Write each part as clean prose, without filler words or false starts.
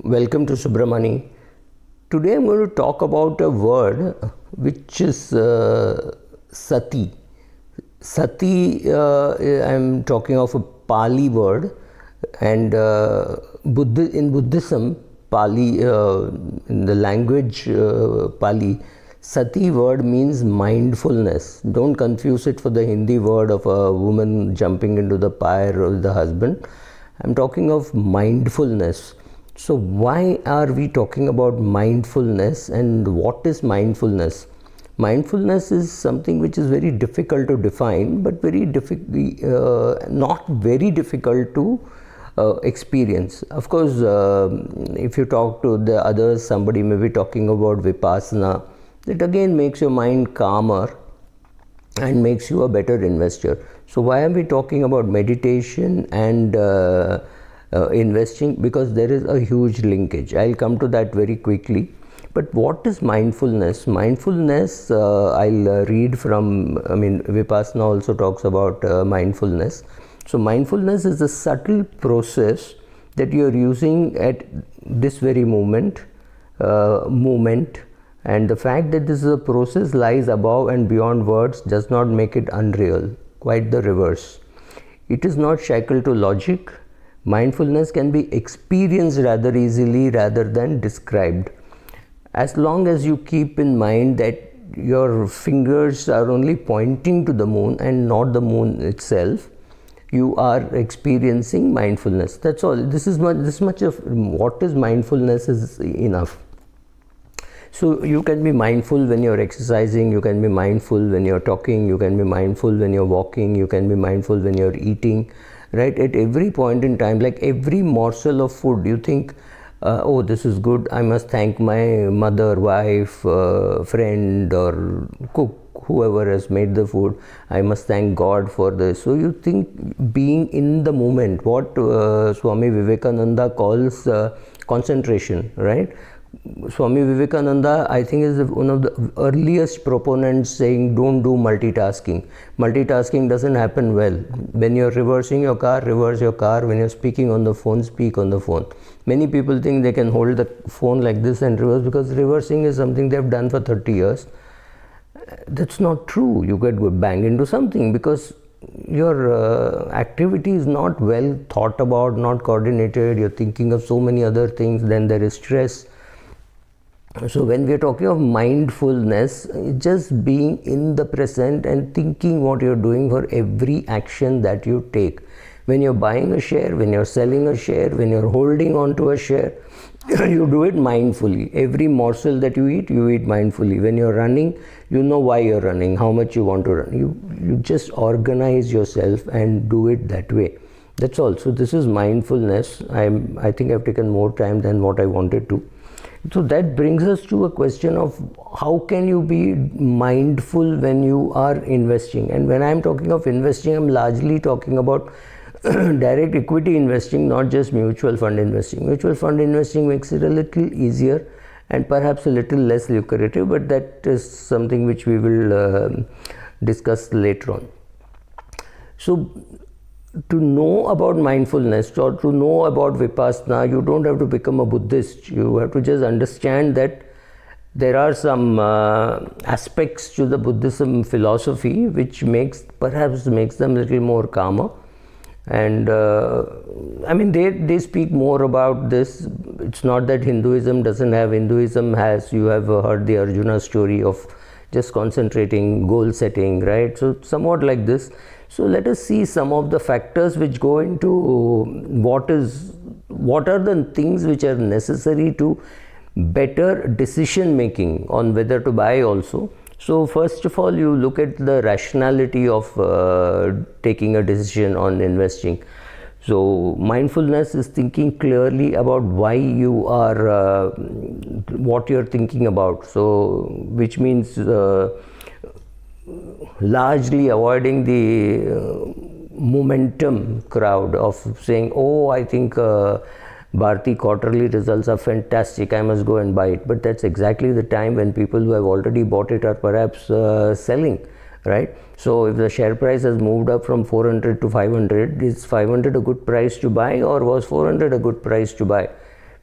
Welcome to Subramani. Today I'm going to talk about a word which is sati. Sati, I'm talking of a Pali word, and in Buddhism, Pali, in the language Pali, sati word means mindfulness. Don't confuse it for the Hindi word of a woman jumping into the fire or the husband. I'm talking of mindfulness. So why are we talking about mindfulness, and what is mindfulness? Mindfulness is something which is very difficult to define, but not very difficult to experience. Of course, if you talk to the others, somebody may be talking about vipassana. It again makes your mind calmer and makes you a better investor. So why are we talking about meditation and investing? Because there is a huge linkage. I'll come to that very quickly. But what is mindfulness? Mindfulness, I'll read from, Vipassana also talks about mindfulness. So mindfulness is a subtle process that you're using at this very moment, and the fact that this is a process lies above and beyond words does not make it unreal, quite the reverse. It is not shackled to logic. Mindfulness can be experienced rather easily rather than described. As long as you keep in mind that your fingers are only pointing to the moon and not the moon itself, you are experiencing mindfulness. That's all. This much of what is mindfulness is enough. So you can be mindful when you're exercising, you can be mindful when you're talking, you can be mindful when you're walking, you can be mindful when you're eating, right? At every point in time, like every morsel of food, you think, oh, this is good, I must thank my mother, wife, friend or cook, whoever has made the food, I must thank God for this. So you think being in the moment, what Swami Vivekananda calls concentration, right? Swami Vivekananda, I think, is one of the earliest proponents saying don't do multitasking. Multitasking doesn't happen well. When you're reversing your car, reverse your car. When you're speaking on the phone, speak on the phone. Many people think they can hold the phone like this and reverse, because reversing is something they've done for 30 years. That's not true. You get bang into something because your activity is not well thought about, not coordinated. You're thinking of so many other things. Then there is stress. So when we are talking of mindfulness, just being in the present and thinking what you're doing for every action that you take. When you're buying a share, when you're selling a share, when you're holding on to a share, you do it mindfully. Every morsel that you eat mindfully. When you're running, you know why you're running, how much you want to run. You just organize yourself and do it that way. That's all. So this is mindfulness. I think I've taken more time than what I wanted to. So that brings us to a question of how can you be mindful when you are investing? And when I'm talking of investing, I'm largely talking about direct equity investing, not just mutual fund investing. Mutual fund investing makes it a little easier and perhaps a little less lucrative, but that is something which we will discuss later on. So to know about mindfulness or to know about Vipassana, you don't have to become a Buddhist. You have to just understand that there are some aspects to the Buddhism philosophy which perhaps makes them a little more calmer. And they speak more about this. It's not that Hinduism doesn't have. Hinduism has. You have heard the Arjuna story of just concentrating, goal setting, right? So somewhat like this. So let us see some of the factors which go into what are the things which are necessary to better decision making on whether to buy also. So first of all, you look at the rationality of taking a decision on investing. So mindfulness is thinking clearly about why you are, what you're thinking about. So which means largely avoiding the momentum crowd of saying, oh, I think Bharti quarterly results are fantastic, I must go and buy it. But that's exactly the time when people who have already bought it are perhaps selling, right? So if the share price has moved up from 400 to 500, is 500 a good price to buy, or was 400 a good price to buy?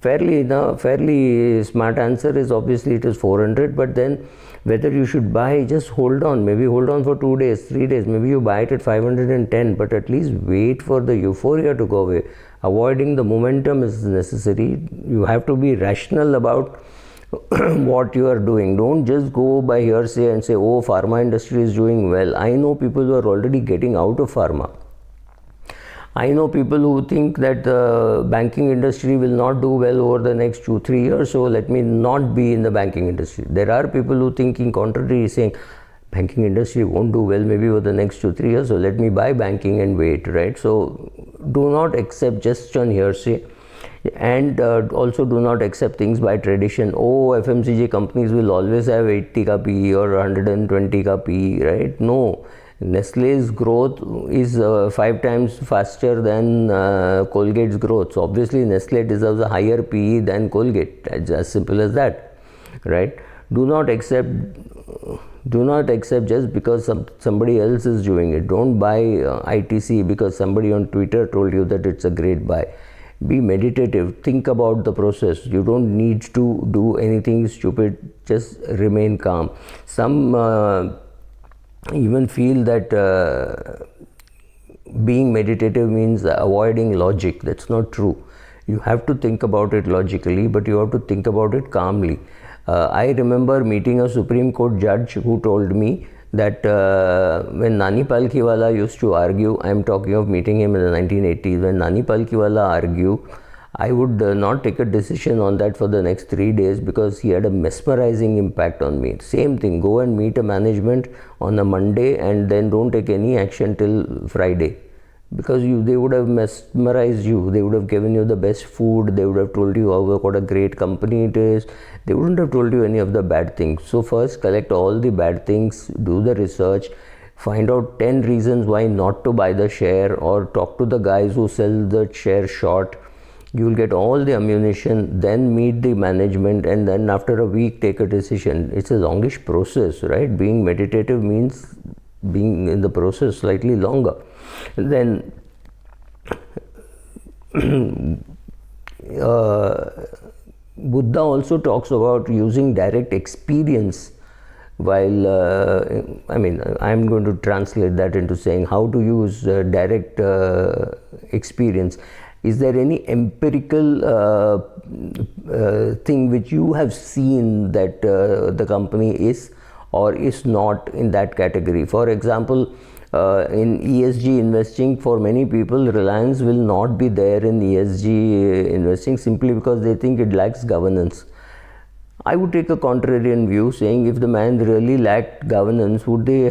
fairly smart answer is obviously it is 400, but then whether you should buy, just hold on, maybe hold on for 2 days, 3 days, maybe you buy it at 510, but at least wait for the euphoria to go away. Avoiding the momentum is necessary. You have to be rational about what you are doing. Don't just go by hearsay and say, oh, pharma industry is doing well. I know people who are already getting out of pharma. I know people who think that the banking industry will not do well over the next 2-3 years, so let me not be in the banking industry. There are people who think in contrary, saying banking industry won't do well maybe over the next 2-3 years, so let me buy banking and wait, right? So do not accept just on hearsay, and also do not accept things by tradition. Oh, FMCG companies will always have 80 ka PE or 120 ka PE, right? No. Nestle's growth is 5 times faster than Colgate's growth. So obviously Nestle deserves a higher PE than Colgate. It's as simple as that, right? Do not accept just because somebody else is doing it. Don't buy ITC because somebody on Twitter told you that it's a great buy. Be meditative. Think about the process. You don't need to do anything stupid. Just remain calm. Some even feel that being meditative means avoiding logic. That's not true. You have to think about it logically, but you have to think about it calmly. I remember meeting a Supreme Court judge who told me that when Nani Palkhiwala used to argue, I am talking of meeting him in the 1980s, when Nani Palkhiwala argued, I would not take a decision on that for the next 3 days because he had a mesmerizing impact on me. Same thing, go and meet a management on a Monday and then don't take any action till Friday, because they would have mesmerized you. They would have given you the best food. They would have told you what a great company it is. They wouldn't have told you any of the bad things. So first collect all the bad things, do the research, find out 10 reasons why not to buy the share, or talk to the guys who sell the share short. You will get all the ammunition, then meet the management, and then after a week take a decision. It's a longish process, right? Being meditative means being in the process slightly longer. And then Buddha also talks about using direct experience while I'm going to translate that into saying how to use direct experience. Is there any empirical thing which you have seen that the company is or is not in that category? For example, in ESG investing, for many people, Reliance will not be there in ESG investing simply because they think it lacks governance. I would take a contrarian view, saying if the man really lacked governance, would he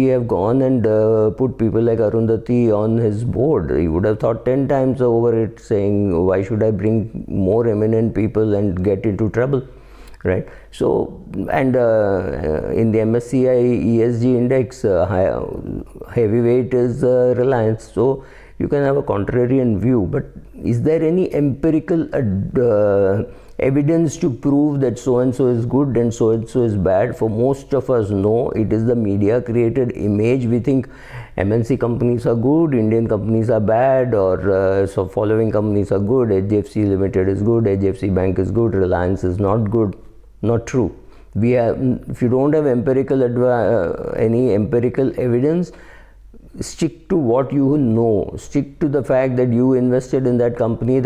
have gone and put people like Arundhati on his board? He would have thought 10 times over it, saying, why should I bring more eminent people and get into trouble, right? So, and in the MSCI ESG index, heavyweight is Reliance. So you can have a contrarian view, but is there any empirical evidence to prove that so and so is good and so is bad? For most of us, no. It is the media created image. We think MNC companies are good, Indian companies are bad, or so following companies are good. HDFC Limited is good, HDFC Bank is good, Reliance is not good. Not true. If you don't have any empirical evidence, stick to what you know. Stick to the fact that you invested in that company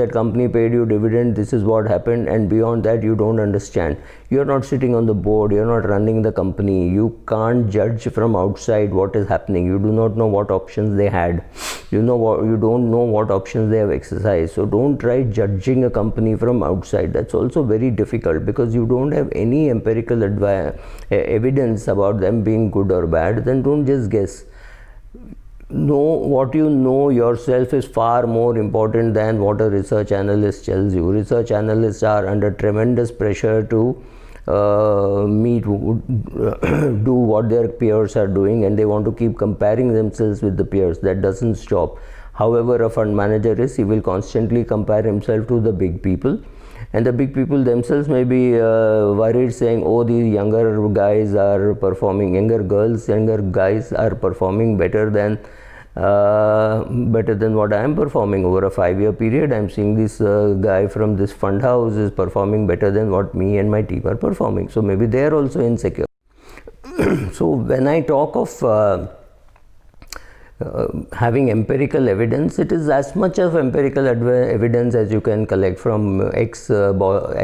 paid you dividend, this is what happened, and beyond that you don't understand. You're not sitting on the board, you're not running the company, you can't judge from outside what is happening. You do not know what options they had, you don't know what options they have exercised. So don't try judging a company from outside. That's also very difficult because you don't have any empirical evidence about them being good or bad. Then don't just guess. Know what you know yourself is far more important than what a research analyst tells you. Research analysts are under tremendous pressure to do what their peers are doing, and they want to keep comparing themselves with the peers. That doesn't stop. However, a fund manager is, he will constantly compare himself to the big people, and the big people themselves may be worried, saying, oh, these younger guys are performing, younger guys are performing better than better than what I am performing over a 5-year period. I'm seeing this guy from this fund house is performing better than what me and my team are performing. So maybe they are also insecure. So when I talk of having empirical evidence, it is as much of empirical evidence as you can collect from ex-colleagues,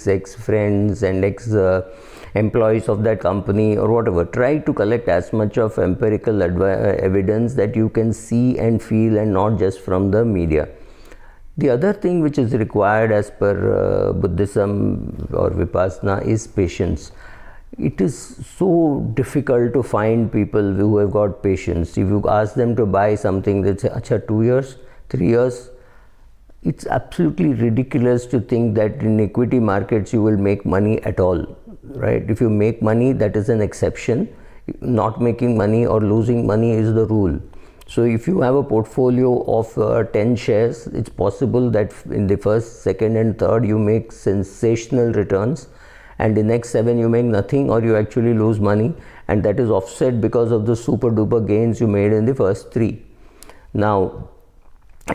ex-friends and ex-employees of that company or whatever. Try to collect as much of empirical evidence that you can see and feel, and not just from the media. The other thing which is required as per Buddhism or Vipassana is patience. It is so difficult to find people who have got patience. If you ask them to buy something, they say, "Acha, 2 years, 3 years." It's absolutely ridiculous to think that in equity markets you will make money at all, right? If you make money, that is an exception. Not making money or losing money is the rule. So if you have a portfolio of 10 shares, it's possible that in the first, second and third you make sensational returns, and the next 7 you make nothing, or you actually lose money, and that is offset because of the super duper gains you made in the first 3. Now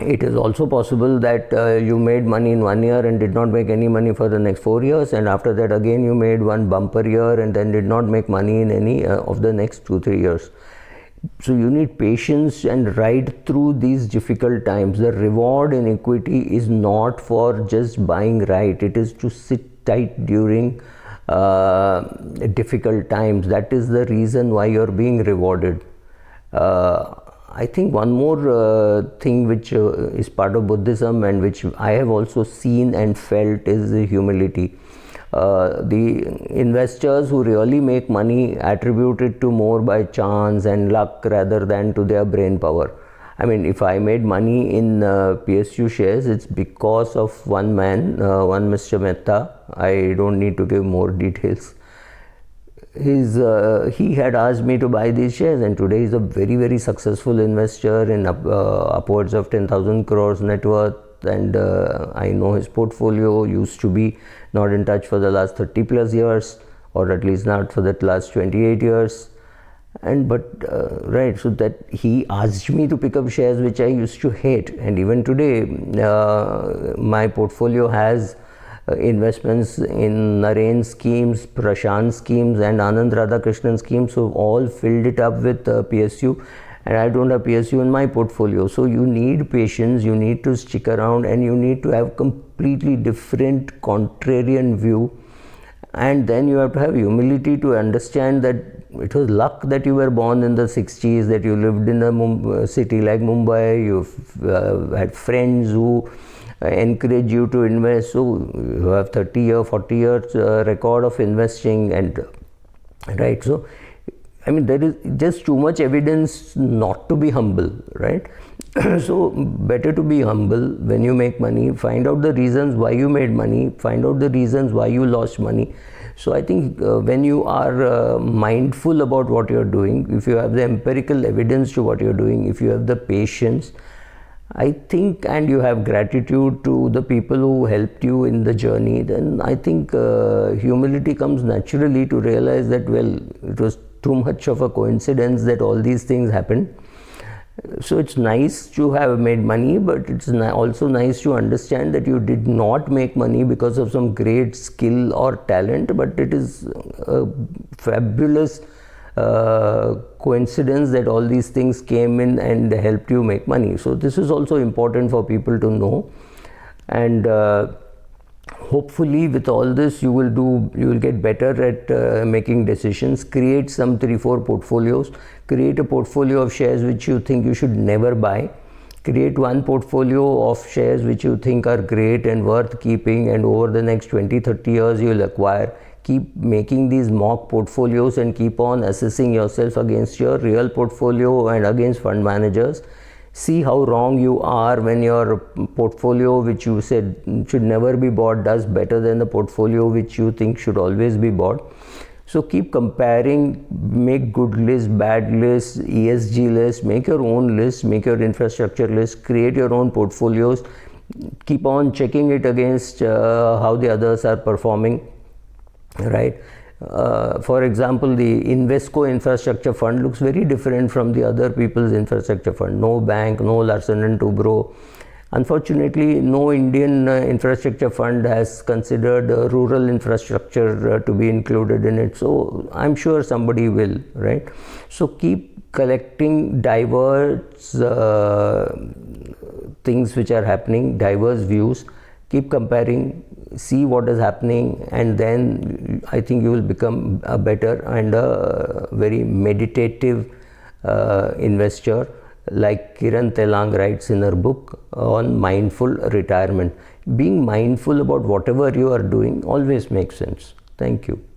it is also possible that you made money in 1 year and did not make any money for the next 4 years, and after that again you made one bumper year and then did not make money in any of the next 2-3 years. So you need patience and ride through these difficult times. The reward in equity is not for just buying right, it is to sit tight during difficult times. That is the reason why you are being rewarded. I think one more thing which is part of Buddhism and which I have also seen and felt is the humility. The investors who really make money attribute it to more by chance and luck rather than to their brain power. I mean, if I made money in PSU shares, it's because of one man, one Mr. Mehta. I don't need to give more details. He had asked me to buy these shares, and today he's a very, very successful investor in upwards of 10,000 crores net worth. And I know his portfolio. Used to be not in touch for the last 30 plus years, or at least not for the last 28 years. And right, so that he asked me to pick up shares which I used to hate, and even today my portfolio has investments in Naren schemes, Prashant schemes and Anand Radhakrishnan schemes, so all filled it up with PSU, and I don't have PSU in my portfolio. So you need patience, you need to stick around, and you need to have completely different contrarian view, and then you have to have humility to understand that it was luck that you were born in the 60s, that you lived in a city like Mumbai, you've had friends who encourage you to invest, so you have 30 year, 40 years record of investing, and right, so I mean there is just too much evidence not to be humble, right? So better to be humble. When you make money, find out the reasons why you made money, find out the reasons why you lost money. So I think when you are mindful about what you're doing, if you have the empirical evidence to what you're doing, if you have the patience, I think, and you have gratitude to the people who helped you in the journey, then I think humility comes naturally to realize that, well, it was too much of a coincidence that all these things happened. So it's nice to have made money, but it's also nice to understand that you did not make money because of some great skill or talent, but it is a fabulous coincidence that all these things came in and helped you make money. So this is also important for people to know, and hopefully with all this you will get better at making decisions. Create some 3-4 portfolios. Create a portfolio of shares which you think you should never buy. Create one portfolio of shares which you think are great and worth keeping, and over the next 20-30 years you will acquire. Keep making these mock portfolios and keep on assessing yourself against your real portfolio and against fund managers. See how wrong you are when your portfolio which you said should never be bought does better than the portfolio which you think should always be bought. So keep comparing, make good lists, bad lists, ESG lists, make your own list, make your infrastructure list, create your own portfolios, keep on checking it against how the others are performing, right? For example, the Invesco infrastructure fund looks very different from the other people's infrastructure fund. No bank, no Larsen and Toubro. Unfortunately, no Indian infrastructure fund has considered rural infrastructure to be included in it. So I'm sure somebody will, right? So keep collecting diverse things which are happening, diverse views. Keep comparing, see what is happening, and then I think you will become a better and a very meditative investor, like Kiran Telang writes in her book on mindful retirement. Being mindful about whatever you are doing always makes sense. Thank you.